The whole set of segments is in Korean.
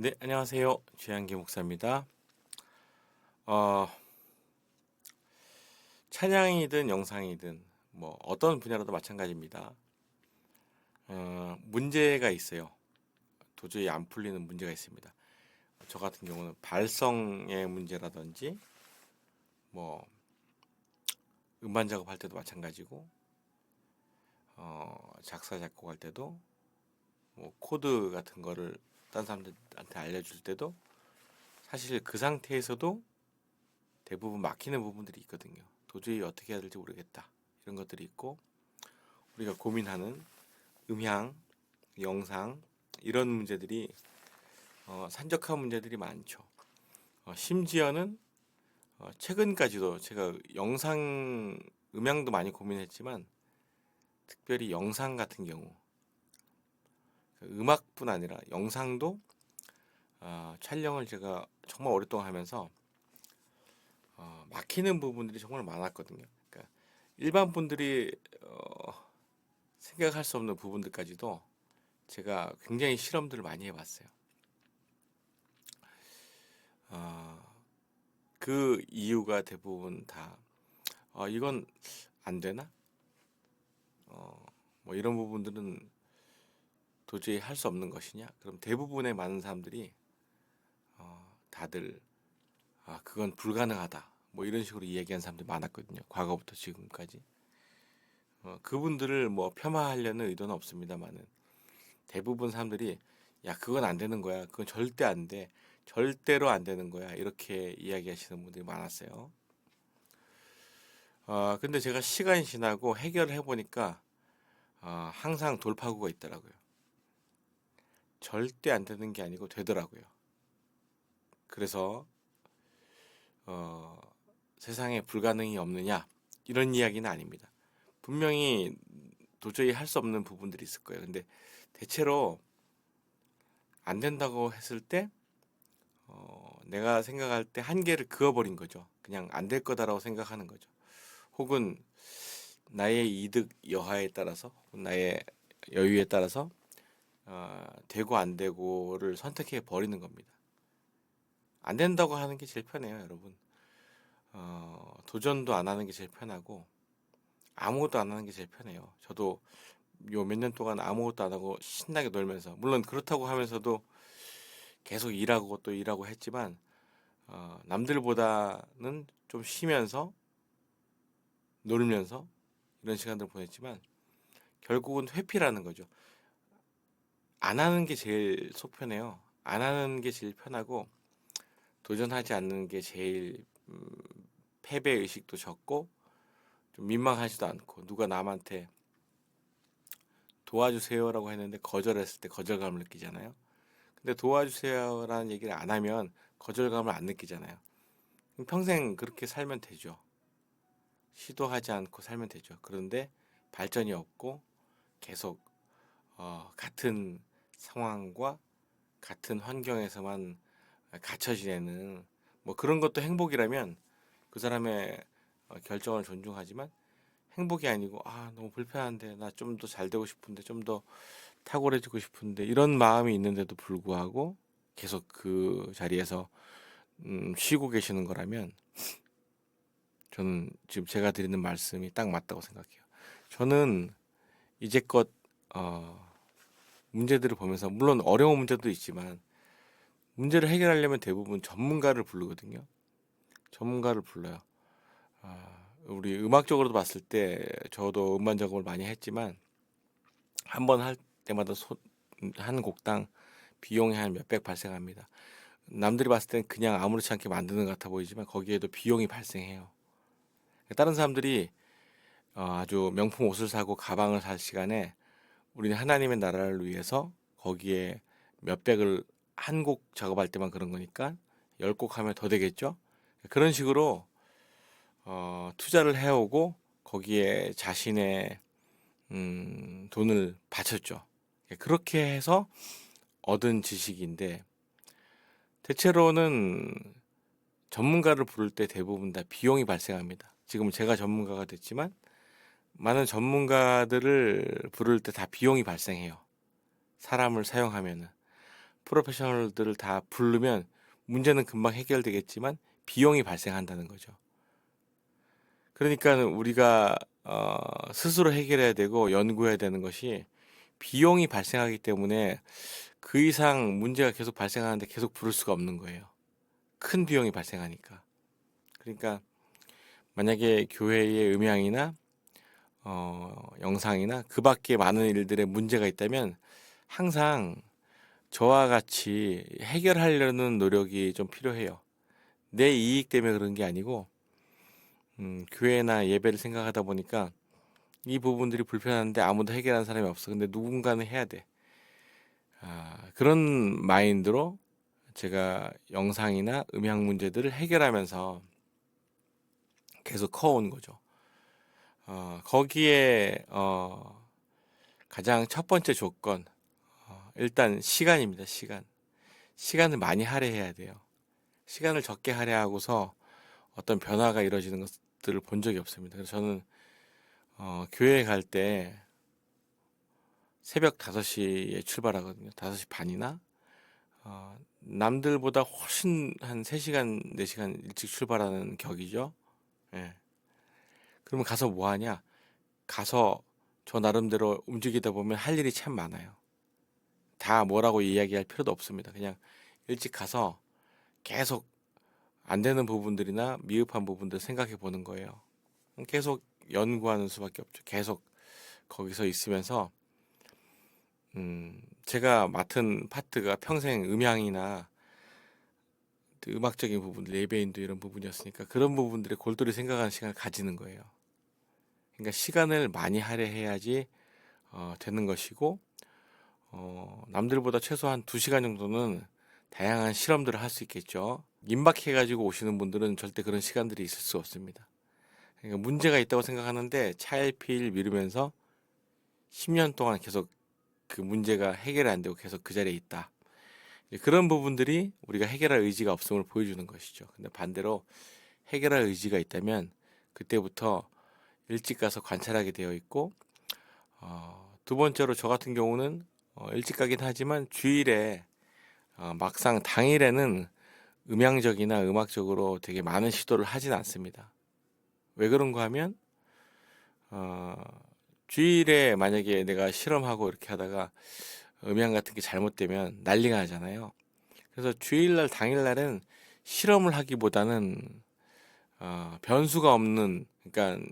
네, 안녕하세요. 최양기 목사입니다. 어, 찬양이든 영상이든 뭐 어떤 분야라도 마찬가지입니다. 문제가 있어요. 도저히 안 풀리는 문제가 있습니다. 저 같은 경우는 발성의 문제라든지 뭐 음반 작업할 때도 마찬가지고 작사 작곡할 때도 뭐 코드 같은 거를 딴 사람들한테 알려줄 때도 사실 그 상태에서도 대부분 막히는 부분들이 있거든요. 도저히 어떻게 해야 될지 모르겠다. 이런 것들이 있고 우리가 고민하는 음향, 영상 이런 문제들이 산적한 문제들이 많죠. 심지어는 최근까지도 제가 영상, 음향도 많이 고민했지만 특별히 영상 같은 경우 음악뿐 아니라 영상도 촬영을 제가 정말 오랫동안 하면서 막히는 부분들이 정말 많았거든요. 그러니까 일반 분들이 생각할 수 없는 부분들까지도 제가 굉장히 실험들을 많이 해봤어요. 어, 그 이유가 대부분 다 이건 안 되나? 뭐 이런 부분들은 도저히 할 수 없는 것이냐? 그럼 대부분의 많은 사람들이 다들 그건 불가능하다. 뭐 이런 식으로 이야기한 사람들이 많았거든요. 과거부터 지금까지. 그분들을 뭐 폄하하려는 의도는 없습니다만은 대부분 사람들이 야 그건 안 되는 거야. 그건 절대 안 돼. 절대로 안 되는 거야. 이렇게 이야기하시는 분들이 많았어요. 근데 제가 시간이 지나고 해결을 해보니까 항상 돌파구가 있더라고요. 절대 안 되는 게 아니고 되더라고요. 그래서 어, 세상에 불가능이 없느냐 이런 이야기는 아닙니다. 분명히 도저히 할 수 없는 부분들이 있을 거예요. 근데 대체로 안 된다고 했을 때 내가 생각할 때 한계를 그어버린 거죠. 그냥 안 될 거다라고 생각하는 거죠. 혹은 나의 이득 여하에 따라서 나의 여유에 따라서 되고 안 되고를 선택해 버리는 겁니다. 안 된다고 하는 게 제일 편해요, 여러분. 도전도 안 하는 게 제일 편하고 아무것도 안 하는 게 제일 편해요. 저도 요 몇 년 동안 아무것도 안 하고 신나게 놀면서 물론 그렇다고 하면서도 계속 일하고 또 일하고 했지만 남들보다는 좀 쉬면서 놀면서 이런 시간들을 보냈지만 결국은 회피라는 거죠. 안 하는 게 제일 속 편해요. 안 하는 게 제일 편하고 도전하지 않는 게 제일 패배 의식도 적고 좀 민망하지도 않고 누가 남한테 도와주세요라고 했는데 거절했을 때 거절감을 느끼잖아요. 근데 도와주세요라는 얘기를 안 하면 거절감을 안 느끼잖아요. 평생 그렇게 살면 되죠. 시도하지 않고 살면 되죠. 그런데 발전이 없고 계속 같은 상황과 같은 환경에서만 갇혀 지내는 뭐 그런 것도 행복이라면 그 사람의 결정을 존중하지만 행복이 아니고 너무 불편한데 나 좀 더 잘 되고 싶은데 좀 더 탁월해지고 싶은데 이런 마음이 있는데도 불구하고 계속 그 자리에서 쉬고 계시는 거라면 저는 지금 제가 드리는 말씀이 딱 맞다고 생각해요. 저는 이제껏 어, 문제들을 보면서 물론 어려운 문제도 있지만 문제를 해결하려면 대부분 전문가를 부르거든요. 전문가를 불러요. 우리 음악적으로도 봤을 때 저도 음반 작업을 많이 했지만 한 번 할 때마다 한 곡당 비용이 한 몇백 발생합니다. 남들이 봤을 땐 그냥 아무렇지 않게 만드는 것 같아 보이지만 거기에도 비용이 발생해요. 다른 사람들이 아주 명품 옷을 사고 가방을 살 시간에 우리는 하나님의 나라를 위해서 거기에 몇백을 한 곡 작업할 때만 그런 거니까 10곡 하면 더 되겠죠? 그런 식으로 투자를 해오고 거기에 자신의 돈을 바쳤죠. 그렇게 해서 얻은 지식인데 대체로는 전문가를 부를 때 대부분 다 비용이 발생합니다. 지금 제가 전문가가 됐지만 많은 전문가들을 부를 때 다 비용이 발생해요. 사람을 사용하면은 프로페셔널들을 다 부르면 문제는 금방 해결되겠지만 비용이 발생한다는 거죠. 그러니까는 우리가 스스로 해결해야 되고 연구해야 되는 것이 비용이 발생하기 때문에 그 이상 문제가 계속 발생하는데 계속 부를 수가 없는 거예요. 큰 비용이 발생하니까. 그러니까 만약에 교회의 음향이나 영상이나 그 밖에 많은 일들에 문제가 있다면 항상 저와 같이 해결하려는 노력이 좀 필요해요. 내 이익 때문에 그런 게 아니고 교회나 예배를 생각하다 보니까 이 부분들이 불편한데 아무도 해결하는 사람이 없어. 근데 누군가는 해야 돼. 그런 마인드로 제가 영상이나 음향 문제들을 해결하면서 계속 커온 거죠. 거기에 가장 첫 번째 조건, 일단 시간입니다. 시간을 많이 할애해야 돼요. 시간을 적게 할애하고서 어떤 변화가 이루어지는 것들을 본 적이 없습니다. 그래서 저는 교회 갈 때 새벽 5시에 출발하거든요. 5시 반이나 남들보다 훨씬 한 3시간, 4시간 일찍 출발하는 격이죠. 예. 그러면 가서 뭐 하냐? 가서 저 나름대로 움직이다 보면 할 일이 참 많아요. 다 뭐라고 이야기할 필요도 없습니다. 그냥 일찍 가서 계속 안 되는 부분들이나 미흡한 부분들 생각해 보는 거예요. 계속 연구하는 수밖에 없죠. 계속 거기서 있으면서 제가 맡은 파트가 평생 음향이나 음악적인 부분들, 예배인도 이런 부분이었으니까 그런 부분들에 골똘히 생각하는 시간을 가지는 거예요. 그러니까 시간을 많이 할애해야지 되는 것이고 남들보다 최소한 2시간 정도는 다양한 실험들을 할 수 있겠죠. 임박해가지고 오시는 분들은 절대 그런 시간들이 있을 수 없습니다. 그러니까 문제가 있다고 생각하는데 차일피일 미루면서 10년 동안 계속 그 문제가 해결이 안 되고 계속 그 자리에 있다. 그런 부분들이 우리가 해결할 의지가 없음을 보여주는 것이죠. 근데 반대로 해결할 의지가 있다면 그때부터 일찍 가서 관찰하게 되어 있고 두 번째로 저 같은 경우는 일찍 가긴 하지만 주일에 막상 당일에는 음향적이나 음악적으로 되게 많은 시도를 하진 않습니다. 왜 그런가 하면 어, 주일에 만약에 내가 실험하고 이렇게 하다가 음향 같은 게 잘못되면 난리가 나잖아요. 그래서 주일날 당일날은 실험을 하기보다는 변수가 없는, 그러니까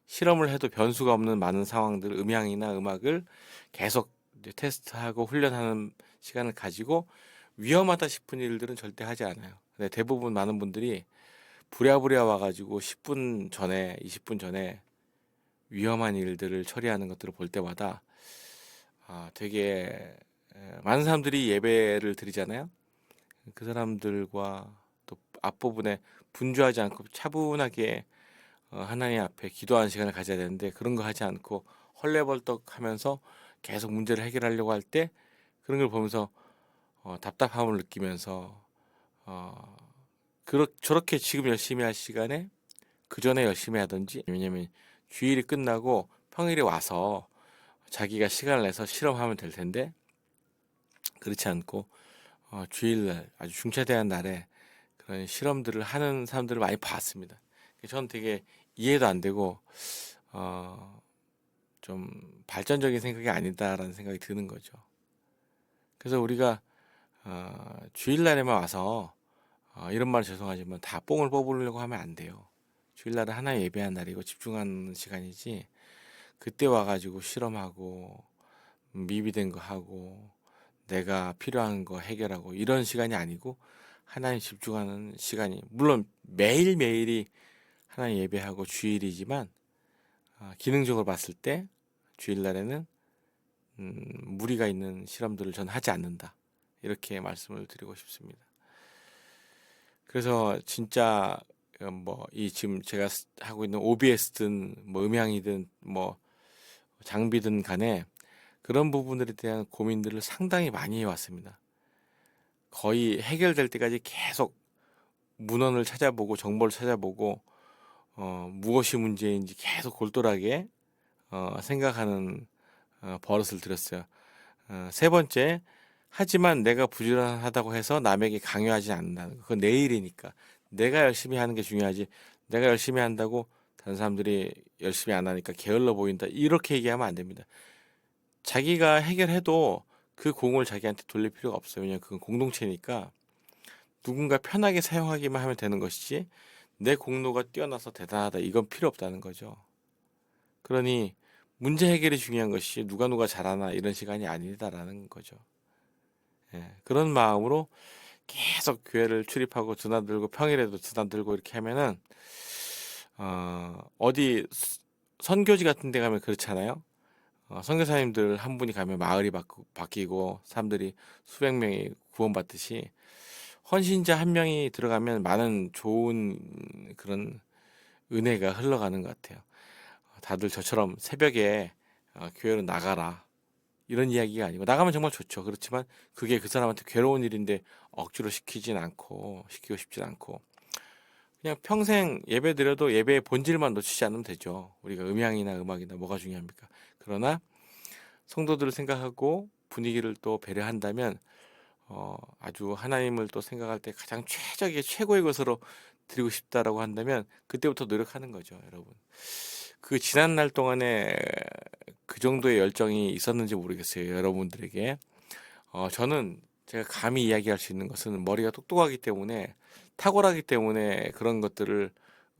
실험을 해도 변수가 없는 많은 상황들, 음향이나 음악을 계속 이제 테스트하고 훈련하는 시간을 가지고 위험하다 싶은 일들은 절대 하지 않아요. 근데 대부분 많은 분들이 부랴부랴 와가지고 10분 전에, 20분 전에 위험한 일들을 처리하는 것들을 볼 때마다 되게 많은 사람들이 예배를 드리잖아요. 그 사람들과 또 앞부분에 분주하지 않고 차분하게 하나님 앞에 기도하는 시간을 가져야 되는데 그런 거 하지 않고 헐레벌떡 하면서 계속 문제를 해결하려고 할 때 그런 걸 보면서 답답함을 느끼면서 저렇게 지금 열심히 할 시간에 그 전에 열심히 하든지, 왜냐면 주일이 끝나고 평일에 와서 자기가 시간을 내서 실험하면 될 텐데 그렇지 않고 주일날 아주 중차대한 날에 그런 실험들을 하는 사람들을 많이 봤습니다. 저는 되게 이해도 안 되고 좀 발전적인 생각이 아니다라는 생각이 드는 거죠. 그래서 우리가 주일날에만 와서 이런 말 죄송하지만 다 뽕을 뽑으려고 하면 안 돼요. 주일날은 하나님 예배한 날이고 집중하는 시간이지 그때 와가지고 실험하고 미비된 거 하고 내가 필요한 거 해결하고 이런 시간이 아니고 하나님 집중하는 시간이, 물론 매일매일이 하나님 예배하고 주일이지만 기능적으로 봤을 때 주일날에는 무리가 있는 실험들을 전 하지 않는다. 이렇게 말씀을 드리고 싶습니다. 그래서 진짜 뭐 이 지금 제가 하고 있는 OBS든 뭐 음향이든 뭐 장비든 간에 그런 부분들에 대한 고민들을 상당히 많이 해왔습니다. 거의 해결될 때까지 계속 문헌을 찾아보고 정보를 찾아보고 무엇이 문제인지 계속 골똘하게 생각하는 버릇을 들였어요. 세 번째, 하지만 내가 부지런하다고 해서 남에게 강요하지 않는다는 거. 그건 내 일이니까. 내가 열심히 하는 게 중요하지. 내가 열심히 한다고 다른 사람들이 열심히 안 하니까 게을러 보인다. 이렇게 얘기하면 안 됩니다. 자기가 해결해도 그 공을 자기한테 돌릴 필요가 없어요. 왜냐면 그건 공동체니까 누군가 편하게 사용하기만 하면 되는 것이지 내 공로가 뛰어나서 대단하다. 이건 필요 없다는 거죠. 그러니 문제 해결이 중요한 것이 누가 잘하나 이런 시간이 아니다라는 거죠. 예, 그런 마음으로 계속 교회를 출입하고 드나들고 평일에도 드나들고 이렇게 하면은 어디 선교지 같은 데 가면 그렇잖아요. 선교사님들 한 분이 가면 마을이 바뀌고 사람들이 수백 명이 구원받듯이 헌신자 한 명이 들어가면 많은 좋은 그런 은혜가 흘러가는 것 같아요. 다들 저처럼 새벽에 교회로 나가라 이런 이야기가 아니고 나가면 정말 좋죠. 그렇지만 그게 그 사람한테 괴로운 일인데 억지로 시키고 싶진 않고 그냥 평생 예배 드려도 예배의 본질만 놓치지 않으면 되죠. 우리가 음향이나 음악이나 뭐가 중요합니까? 그러나 성도들을 생각하고 분위기를 또 배려한다면 아주 하나님을 또 생각할 때 가장 최적의 최고의 것으로 드리고 싶다라고 한다면 그때부터 노력하는 거죠, 여러분. 그 지난 날 동안에 그 정도의 열정이 있었는지 모르겠어요, 여러분들에게. 저는 제가 감히 이야기할 수 있는 것은 머리가 똑똑하기 때문에 탁월하기 때문에 그런 것들을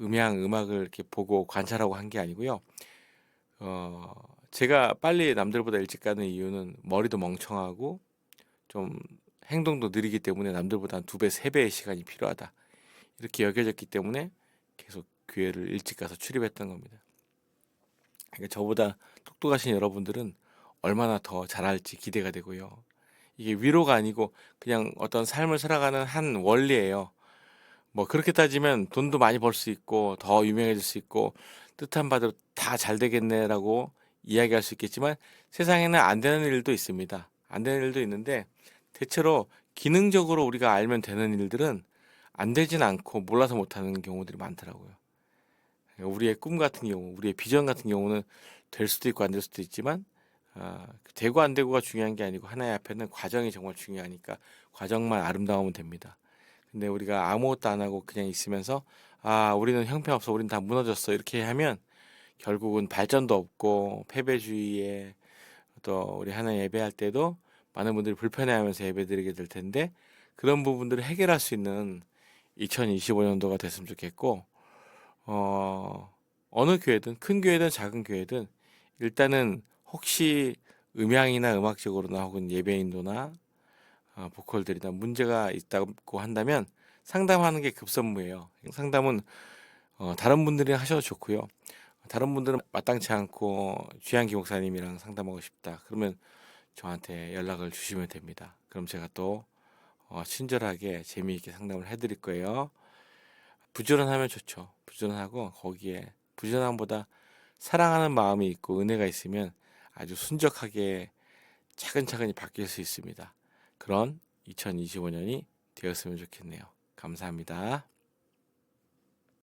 음악을 이렇게 보고 관찰하고 한 게 아니고요. 어, 제가 빨리 남들보다 일찍 가는 이유는 머리도 멍청하고 좀 행동도 느리기 때문에 남들보다 한 2배, 3배의 시간이 필요하다. 이렇게 여겨졌기 때문에 계속 교회를 일찍 가서 출입했던 겁니다. 그러니까 저보다 똑똑하신 여러분들은 얼마나 더 잘할지 기대가 되고요. 이게 위로가 아니고 그냥 어떤 삶을 살아가는 한 원리예요. 뭐 그렇게 따지면 돈도 많이 벌 수 있고 더 유명해질 수 있고 뜻한 바대로 다 잘 되겠네라고 이야기할 수 있겠지만 세상에는 안 되는 일도 있습니다. 안 되는 일도 있는데 대체로 기능적으로 우리가 알면 되는 일들은 안 되진 않고 몰라서 못하는 경우들이 많더라고요. 우리의 꿈 같은 경우, 우리의 비전 같은 경우는 될 수도 있고 안 될 수도 있지만 되고 안 되고가 중요한 게 아니고 하나의 앞에는 과정이 정말 중요하니까 과정만 아름다우면 됩니다. 근데 우리가 아무것도 안 하고 그냥 있으면서 우리는 형편없어, 우리는 다 무너졌어 이렇게 하면 결국은 발전도 없고 패배주의에 또 우리 하나 예배할 때도 많은 분들이 불편해하면서 예배드리게 될 텐데 그런 부분들을 해결할 수 있는 2025년도가 됐으면 좋겠고 어느 교회든 큰 교회든 작은 교회든 일단은 혹시 음향이나 음악적으로나 혹은 예배 인도나 보컬들이나 문제가 있다고 한다면 상담하는 게 급선무예요. 상담은 다른 분들이 하셔도 좋고요. 다른 분들은 마땅치 않고 주한기 목사님이랑 상담하고 싶다. 그러면 저한테 연락을 주시면 됩니다. 그럼 제가 또 친절하게 재미있게 상담을 해드릴 거예요. 부지런하면 좋죠. 부지런하고 거기에 부지런함보다 사랑하는 마음이 있고 은혜가 있으면 아주 순적하게 차근차근히 바뀔 수 있습니다. 그런 2025년이 되었으면 좋겠네요. 감사합니다.